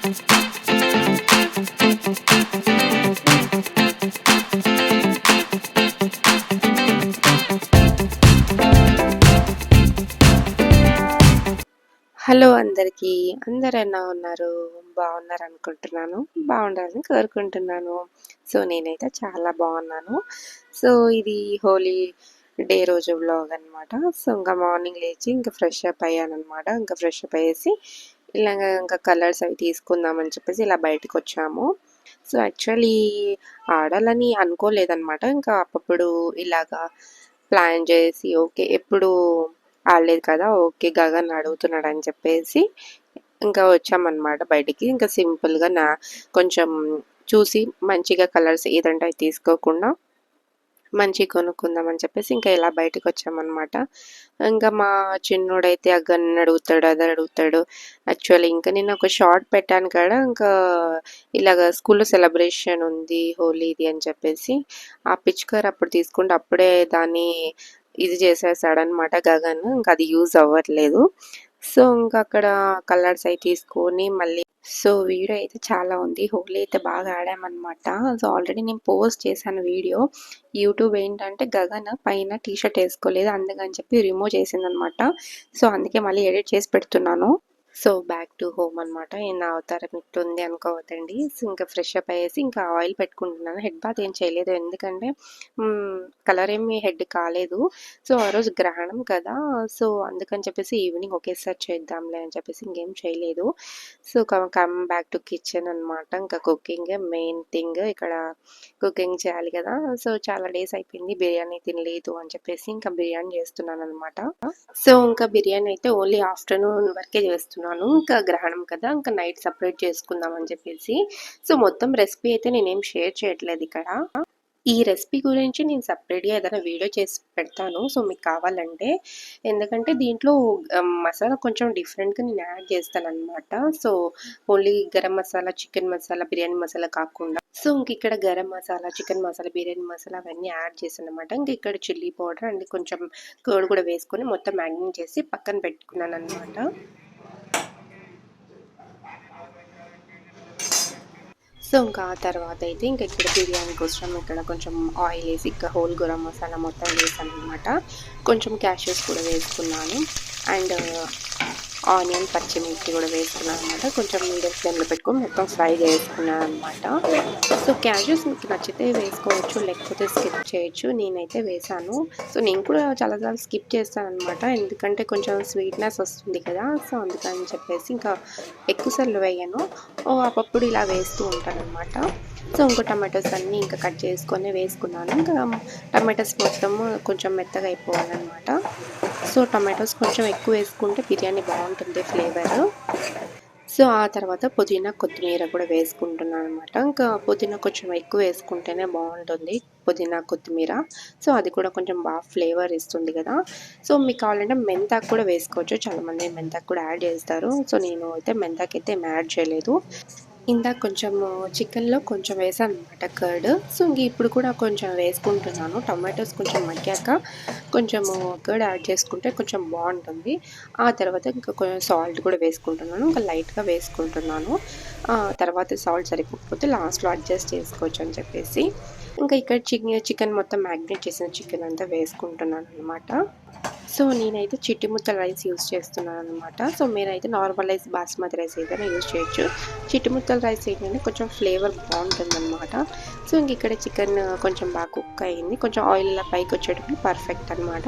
Hello అందరికీ. అందరూ ఎలా ఉన్నారు? బాగున్నారనుకుంటున్నాను. బాగుండాలని కోరుకుంటున్నాను. సో, నేనైతే చాలా బాగున్నాను. సో, ఇది హోలీ డే రోజు వ్లాగ్ అనమాట. సో, ఇంకా మార్నింగ్ లేచి ఇంకా ఫ్రెష్ అప్ అయ్యాననమాట. ఇంకా ఫ్రెష్ అప్ అయ్యేసి ఇలాగ ఇంకా కలర్స్ అవి తీసుకుందామని చెప్పేసి ఇలా బయటకొచ్చాము. సో, యాక్చువల్లీ ఆడాలని అనుకోలేదనమాట. ఇంకా అప్పుడప్పుడు ఇలాగా ప్లాన్ చేసి ఓకే ఎప్పుడు ఆడలేదు కదా! ఓకే గగన్ అడుగుతున్నాడని చెప్పేసి ఇంకా వచ్చామన్నమాట బయటికి. ఇంకా సింపుల్‌గా కొంచెం చూసి మంచిగా కలర్స్ ఏదంటే అవి తీసుకోకుండా మంచియి కొనుక్కుందాం అని చెప్పేసి ఇంకా ఇలా బయటకొచ్చామన్నమాట. ఇంకా మా చిన్నోడైతే ఆ గన్ అడుగుతాడు, అది అడుగుతాడు. యాక్చువల్లీ ఇంకా నేను ఒక షార్ట్ పెట్టాను కదా! ఇంకా ఇలాగ స్కూల్‌లో సెలబ్రేషన్ ఉంది హోలీది అని చెప్పేసి ఆ పిచ్‌కర్ అప్పుడు తీసుకుంటే అప్పుడే దాన్ని ఇది చేసేసాడనమాట గగన్. ఇంకా అది యూజ్ అవ్వట్లేదు. సో, ఇంకా అక్కడ కలర్స్ అయి తీసుకొని మళ్ళీ సో, వీడియో అయితే చాలా ఉంది. హోలీ అయితే బాగా ఆడామనమాట. సో, ఆల్రెడీ నేను పోస్ట్ చేశాను వీడియో. యూట్యూబ్ ఏంటంటే గగన్ పైన టీ షర్ట్ వేసుకోలేదు. అందుకని చెప్పి రిమూవ్ చేసిందనమాట. సో, అందుకే మళ్ళీ ఎడిట్ చేసి పెడుతున్నాను. సో, బ్యాక్ టు హోమ్ అనమాట. నా అవతారం ఇట్టుంది అనుకోవద్దండి. సో, ఇంకా ఫ్రెష్ అప్ అయ్యేసి ఇంకా ఆయిల్ పెట్టుకుంటున్నాను. హెడ్ బాత్ ఏం చేయలేదు. ఎందుకంటే కలర్ ఏమి హెడ్ కాలేదు. సో, ఆ రోజు గ్రహణం కదా! సో, అందుకని చెప్పేసి ఈవినింగ్ ఒకేసారి చేద్దాంలే అని చెప్పేసి ఇంకేం చేయలేదు. So, come back to kitchen అనమాట. ఇంకా కుకింగ్ మెయిన్ థింగ్. ఇక్కడ కుకింగ్ చేయాలి కదా! సో, చాలా డేస్ అయిపోయింది బిర్యానీ తినలేదు అని చెప్పేసి ఇంకా బిర్యానీ చేస్తున్నాననమాట. సో, ఇంకా బిర్యానీ అయితే ఓన్లీ ఆఫ్టర్‌నూన్ వరకే చేస్తున్నాను. ఇంకా గ్రహణం కదా! ఇంకా నైట్ సెపరేట్ చేసుకుందాం అని చెప్పేసి. సో, మొత్తం రెసిపీ అయితే నేనేం షేర్ చేయట్లేదు ఇక్కడ. ఈ రెసిపీ గురించి నేను సెపరేట్‌గా ఏదైనా వీడియో చేసి పెడతాను. సో, మీకు కావాలంటే. ఎందుకంటే దీంట్లో మసాలా కొంచెం డిఫరెంట్‌గా నేను యాడ్ చేస్తాననమాట. So, only garam masala, chicken masala, biryani masala కాకుండా సో, ఇంక ఇక్కడ గరం మసాలా, చికెన్ మసాలా, బిర్యానీ మసాలా అవన్నీ యాడ్ చేశాననమాట. ఇంక ఇక్కడ చిల్లీ పౌడర్ అండ్ కొంచెం కర్డ్ కూడా వేసుకొని మొత్తం మ్యారినేట్ చేసి పక్కన పెట్టుకున్నాననమాట. సో, ఇంకా ఆ తర్వాత అయితే ఇంక ఇక్కడ బిర్యానీ కోసం ఇక్కడ కొంచెం ఆయిల్ వేసి ఇంకా హోల్ గరం మసాలా మొత్తం వేసాననమాట. కొంచెం క్యాష్యూస్ కూడా వేసుకున్నాను. అండ్ ఆనియన్, పచ్చిమిర్చి కూడా వేసుకున్నాను అనమాట. కొంచెం మీడియం ఫ్లేమ్‌లో పెట్టుకొని మొత్తం ఫ్రై చేసుకున్నాను అనమాట. సో, క్యాష్యూస్ మీకు నచ్చితే వేసుకోవచ్చు. లేకపోతే స్కిప్ చేయొచ్చు. నేనైతే వేశాను. సో, నేను కూడా చాలా సార్లు స్కిప్ చేస్తాననమాట. ఎందుకంటే కొంచెం స్వీట్‌నెస్ వస్తుంది కదా! సో, అందుకని చెప్పేసి ఇంకా ఎక్కువ సార్లు వేయను. అప్పుడప్పుడు ఇలా వేస్తూ ఉంటాననమాట. సో, ఇంకో టమాటోస్ అన్నీ ఇంకా కట్ చేసుకొని వేసుకున్నాను. ఇంకా టమాటోస్ మొత్తము కొంచెం మెత్తగా అయిపోవాలనమాట. సో, టమాటోస్ కొంచెం ఎక్కువ వేసుకుంటే బిర్యానీ బాగుంటుంది ఫ్లేవరు. సో, ఆ తర్వాత పుదీనా, కొత్తిమీర కూడా వేసుకుంటున్నాను అనమాట. ఇంకా పుదీనా కొంచెం ఎక్కువ వేసుకుంటేనే బాగుంటుంది. పుదీనా, కొత్తిమీర. సో, అది కూడా కొంచెం బాగా ఫ్లేవర్ ఇస్తుంది కదా! సో, మీకు కావాలంటే మెంతాకు కూడా వేసుకోవచ్చు. చాలామంది మెంతాకు కూడా యాడ్ చేస్తారు. సో, నేను అయితే మెంతాకైతే ఏం యాడ్ చేయలేదు. ఇందాక కొంచెము చికెన్‌లో కొంచెం వేసాననమాట కర్డ్. సో, ఇంక ఇప్పుడు కూడా కొంచెం వేసుకుంటున్నాను. టమాటోస్ కొంచెం మగ్గాక కొంచెము కర్డ్ యాడ్ చేసుకుంటే కొంచెం బాగుంటుంది. ఆ తర్వాత ఇంకా కొంచెం సాల్ట్ కూడా వేసుకుంటున్నాను. ఇంకా లైట్‌గా వేసుకుంటున్నాను. తర్వాత సాల్ట్ సరిపోకపోతే లాస్ట్‌లో అడ్జస్ట్ చేసుకోవచ్చు అని చెప్పేసి. ఇంకా ఇక్కడ చికెన్ మొత్తం మ్యాగ్నేట్ చేసిన చికెన్ అంతా వేసుకుంటున్నాననమాట. సో, నేనైతే చిట్టి ముత్తల రైస్ యూజ్ చేస్తున్నాననమాట. సో, మీరైతే నార్మల్ రైస్, బాస్మతి రైస్ ఏదైనా యూజ్ చేయొచ్చు. చిట్టి ముత్తల రైస్ ఏంటంటే కొంచెం ఫ్లేవర్ బాగుంటుందనమాట. సో, ఇంక ఇక్కడ చికెన్ కొంచెం బాగా కుక్ అయింది. కొంచెం ఆయిల్ ఇలా పైకి వచ్చేటప్పుడు పర్ఫెక్ట్ అనమాట.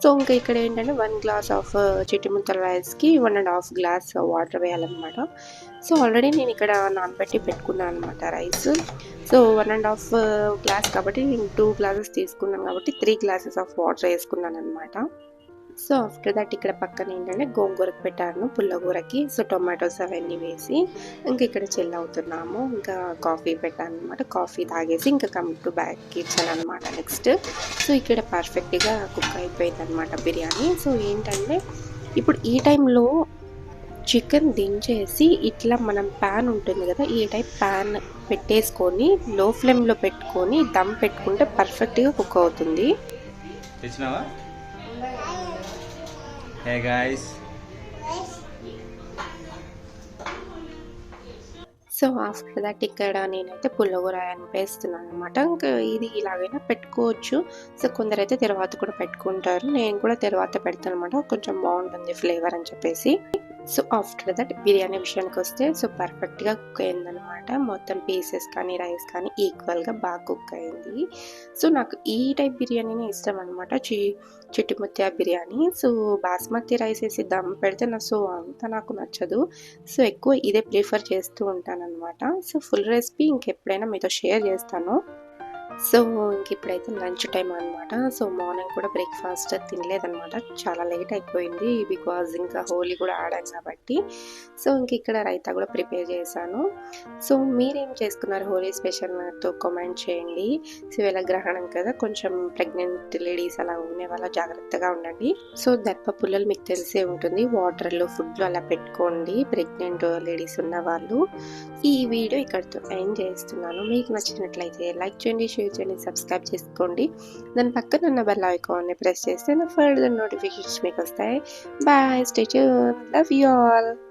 సో, ఇంకా ఇక్కడ ఏంటంటే 1 గ్లాస్ ఆఫ్ చిట్టి ముత్తల రైస్‌కి 1 ½ గ్లాస్ వాటర్ వేయాలనమాట. సో, ఆల్రెడీ నేను ఇక్కడ నానబెట్టి పెట్టుకున్నాను అనమాట రైస్. సో, 1 ½ గ్లాస్ కాబట్టి నేను 2 గ్లాసెస్ తీసుకున్నాను కాబట్టి 3 గ్లాసెస్ ఆఫ్ వాటర్ వేసుకున్నాననమాట. సో, ఆఫ్టర్ దట్ ఇక్కడ పక్కన ఏంటంటే గోంగూరకు పెట్టాను పుల్లగూరకి. సో, టొమాటోస్ అవన్నీ వేసి ఇంక ఇక్కడ చిల్ అవుతున్నాము. ఇంకా కాఫీ పెట్టాననమాట. కాఫీ తాగేసి ఇంకా కమ్ టు బ్యాక్ కిచెన్ అనమాట నెక్స్ట్. సో, ఇక్కడ పర్ఫెక్ట్‌గా కుక్ అయిపోయిందనమాట బిర్యానీ. సో, ఏంటంటే ఇప్పుడు ఈ టైంలో చికెన్ దించేసి ఇట్లా మనం ప్యాన్ ఉంటుంది కదా! ఈ టైప్ ప్యాన్ పెట్టేసుకొని లో ఫ్లేమ్‌లో పెట్టుకొని దమ్ పెట్టుకుంటే పర్ఫెక్ట్‌గా కుక్ అవుతుంది. తెచ్చినావా? Hey guys, so, after that ఇక్కడ నేనైతే పుల్లగూర వేస్తున్నాననమాట. ఇంకా ఇది ఇలాగైనా పెట్టుకోవచ్చు. సో, కొందరైతే తర్వాత కూడా పెట్టుకుంటారు. నేను కూడా తర్వాత పెడతాననమాట. కొంచెం బావుంటుంది ఫ్లేవర్ అని చెప్పేసి. సో, ఆఫ్టర్ దట్ బిర్యానీ విషయానికొస్తే సో, పర్ఫెక్ట్‌గా కుక్ అయిందనమాట. మొత్తం పీసెస్ కానీ, రైస్ కానీ ఈక్వల్‌గా బాగా కుక్ అయింది. సో, నాకు ఈ టైప్ బిర్యానీనే ఇష్టం అనమాట. చిట్టి ముత్యాల బిర్యానీ. సో, బాస్మతి రైస్ ఏసి దమ్ పెడితే అంత నాకు నచ్చదు. సో, ఎక్కువ ఇదే ప్రిఫర్ చేస్తూ ఉంటాననమాట. సో, ఫుల్ రెసిపీ ఇంకెప్పుడైనా మీతో షేర్ చేస్తాను. సో, ఇంకిప్పుడైతే లంచ్ టైమ్ అనమాట. సో, మార్నింగ్ కూడా బ్రేక్‌ఫాస్ట్ తినలేదనమాట. చాలా లేట్ అయిపోయింది. బికాజ్ ఇంకా హోలీ కూడా ఆడాం కాబట్టి. సో, ఇంకిక్కడ రైతా కూడా ప్రిపేర్ చేశాను. సో, మీరేం చేసుకున్నారు హోలీ స్పెషల్ నాతో కామెంట్ చేయండి. సో, ఇవాళ గ్రహణం కదా! కొంచెం ప్రెగ్నెంట్ లేడీస్ అలా ఉండేవాళ్ళు జాగ్రత్తగా ఉండండి. సో, దర్భ పుల్లలు మీకు తెలిసే ఉంటుంది. వాటర్‌లో, ఫుడ్‌లో అలా పెట్టుకోండి ప్రెగ్నెంట్ లేడీస్ ఉన్నవాళ్ళు. ఈ వీడియో ఇక్కడితో ఎండ్ చేస్తున్నాను. మీకు నచ్చినట్లయితే లైక్ చేయండి, షేర్ చేయండి, సబ్స్క్రైబ్ చేసుకోండి. దాని పక్కన ఉన్న బెల్ ఐకాన్ని ప్రెస్ చేస్తే నా ఫర్దర్ నోటిఫికేషన్స్ మీకు వస్తాయి. Bye, stay tune, love you all.